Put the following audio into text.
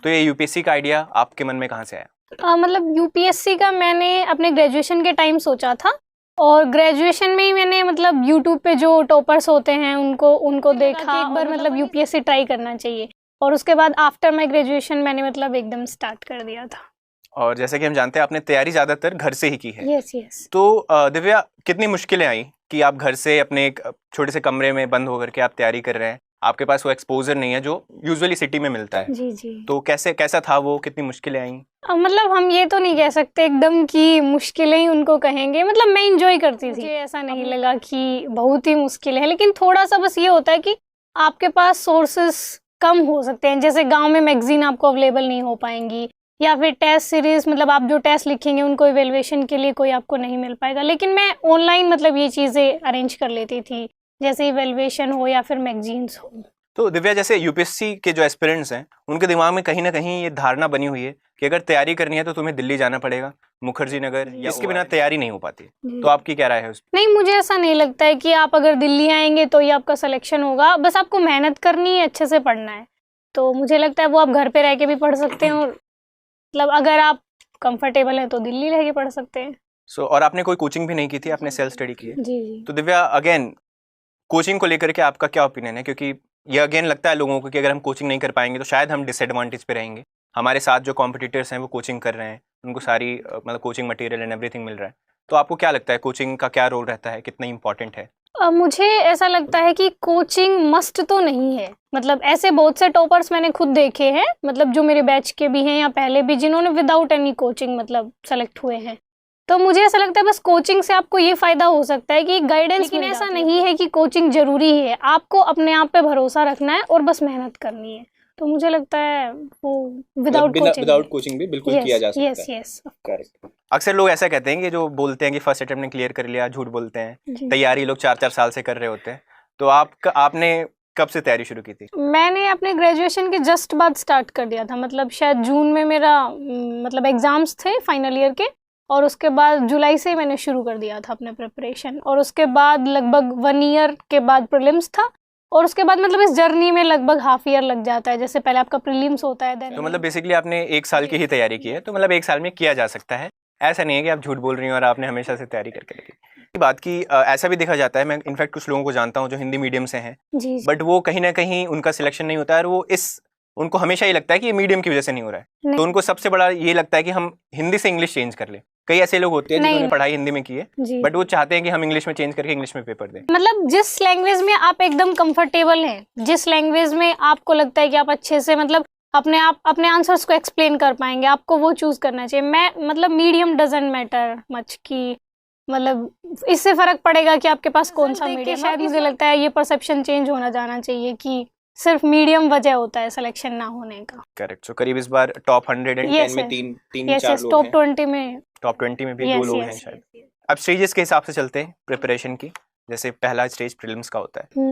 तो ये यूपीएससी का आइडिया आपके मन में कहाँ से आया? मतलब यूपीएससी का मैंने अपने ग्रेजुएशन के टाइम सोचा था, और ग्रेजुएशन में ही मैंने मतलब यूट्यूब पे जो टॉपर्स होते हैं उनको देखा, एक बार मतलब यूपीएससी ट्राई करना चाहिए, और उसके बाद आफ्टर माय ग्रेजुएशन मैंने मतलब एकदम स्टार्ट कर दिया था। और जैसे कि हम जानते हैं आपने तैयारी ज्यादातर घर से ही की है। यस। तो दिव्या, कितनी मुश्किलें आई कि आप घर से अपने एक छोटे से कमरे में बंद होकर के आप तैयारी कर रहे हैं, आपके पास वो एक्सपोजर नहीं है जो यूजुअली सिटी में मिलता है। जी। तो कैसा था वो, कितनी मुश्किलें आई? मतलब हम ये तो नहीं कह सकते एकदम कि मुश्किलें ही उनको कहेंगे, मतलब मैं इंजॉय करती थी, मुझे ऐसा नहीं लगा कि बहुत ही मुश्किल है, लेकिन थोड़ा सा बस ये होता है कि आपके पास सोर्सेस कम हो सकते हैं, जैसे गांव में मैगजीन आपको अवेलेबल नहीं हो पाएंगी, या फिर टेस्ट सीरीज, मतलब आप जो टेस्ट लिखेंगे उनको इवेल्युएशन के लिए कोई आपको नहीं मिल पाएगा, लेकिन मैं ऑनलाइन मतलब ये चीज़ें अरेंज कर लेती थी, जैसे इवेल्युएशन हो या फिर मैगजीन्स हो। तो दिव्या, जैसे यूपीएससी के जो एस्पिरेंट्स हैं उनके दिमाग में कहीं ना कहीं ये धारणा बनी हुई है कि अगर तैयारी करनी है तो तुम्हें दिल्ली जाना पड़ेगा, मुखर्जी नगर, या इसके बिना तैयारी नहीं हो पाती। तो आपकी क्या राय है उस पर? नहीं, मुझे ऐसा नहीं लगता है कि आप अगर दिल्ली आएंगे तो ही आपका सिलेक्शन होगा, बस आपको मेहनत करनी है, अच्छे से पढ़ना है। तो मुझे लगता है वो आप घर पे रह के भी पढ़ सकते हैं, और मतलब अगर आप कंफर्टेबल हैं तो दिल्ली रह के पढ़ सकते हैं। और आपने कोई कोचिंग भी नहीं की थी, आपने सेल्फ स्टडी की है? जी। तो दिव्या, अगेन कोचिंग को लेकर के आपका क्या ओपिनियन है? क्योंकि ये अगेन लगता है लोगों को कि अगर हम कोचिंग नहीं कर पाएंगे तो शायद हम डिसएडवांटेज पे रहेंगे। हमारे साथ जो कॉम्पिटिटर्स हैं वो कोचिंग कर रहे हैं, उनको सारी मतलब कोचिंग मटेरियल एंड एवरीथिंग मिल रहा है। तो आपको क्या लगता है कोचिंग का क्या रोल रहता है, कितना इंपॉर्टेंट है? मुझे ऐसा लगता है कि कोचिंग मस्ट तो नहीं है, मतलब ऐसे बहुत से टॉपर्स मैंने खुद देखे हैं, मतलब जो मेरे बैच के भी हैं या पहले भी, जिन्होंने विदाउट एनी कोचिंग मतलब सेलेक्ट हुए हैं। तो मुझे ऐसा लगता है बस कोचिंग से आपको ये फायदा हो सकता है कि गाइडेंस, लेकिन ऐसा नहीं है कि कोचिंग जरूरी है, आपको अपने आप पे भरोसा रखना है और बस मेहनत करनी है। तो मुझे लगता है वो विदाउट कोचिंग भी बिल्कुल किया जा सकता है। यस। करेक्ट। अक्सर लोग ऐसा कहते हैं कि जो बोलते हैं कि फर्स्ट अटेम्प्ट में क्लियर कर लिया, झूठ बोलते हैं। तैयारी लोग 4-4 साल से कर रहे होते हैं। तो आपने कब से तैयारी शुरू की थी? मैंने अपने ग्रेजुएशन के जस्ट बाद स्टार्ट कर दिया था, मतलब शायद जून में मेरा मतलब एग्जाम्स थे फाइनल ईयर के, और उसके बाद जुलाई से मैंने शुरू कर दिया था अपने प्रिपरेशन, और उसके बाद लगभग 1 ईयर के बाद प्रीलिम्स था, और उसके बाद मतलब इस जर्नी में लगभग हाफ ईयर लग जाता है, जैसे पहले आपका प्रीलिम्स होता है। तो मतलब बेसिकली आपने 1 साल की ही तैयारी की है, तो मतलब 1 साल में किया जा सकता है, ऐसा नहीं है कि आप झूठ बोल रही हैं और आपने हमेशा से तैयारी करके रखी। बात की ऐसा भी देखा जाता है, मैं इनफैक्ट कुछ लोगों को जानता हूँ जो हिंदी मीडियम से हैं, बट वो कहीं ना कहीं उनका सिलेक्शन नहीं होता है, और उनको हमेशा ये लगता है कि ये मीडियम की वजह से नहीं हो रहा है। तो उनको सबसे बड़ा ये लगता है कि हम हिंदी से इंग्लिश चेंज कर ले। कई ऐसे लोग होते हैं जिन्होंने पढ़ाई हिंदी में की है, बट वो चाहते हैं कि हम इंग्लिश में चेंज करके इंग्लिश में पेपर दें। मतलब जिस लैंग्वेज में आप एकदम कंफर्टेबल हैं, जिस लैंग्वेज में आपको लगता है कि आप अच्छे से मतलब अपने आंसर्स को एक्सप्लेन कर पाएंगे, आपको वो चूज करना चाहिए। मैं मतलब मीडियम डजंट मैटर मच की, मतलब इससे फर्क पड़ेगा कि आपके पास कौन सा मीडियम। शायद मुझे लगता है ये परसेप्शन चेंज होना जाना चाहिए कि सिर्फ मीडियम वजह होता है सिलेक्शन ना होने का। करेक्ट। सो करीब इस बार टॉप 110 में तीन चार लोग टॉप हैं। 20 में भी 2 लोग हैं शायद। अब स्टेजेस के हिसाब से चलते हैं प्रिपरेशन की, जैसे पहला स्टेज प्रीलिम्स का होता है।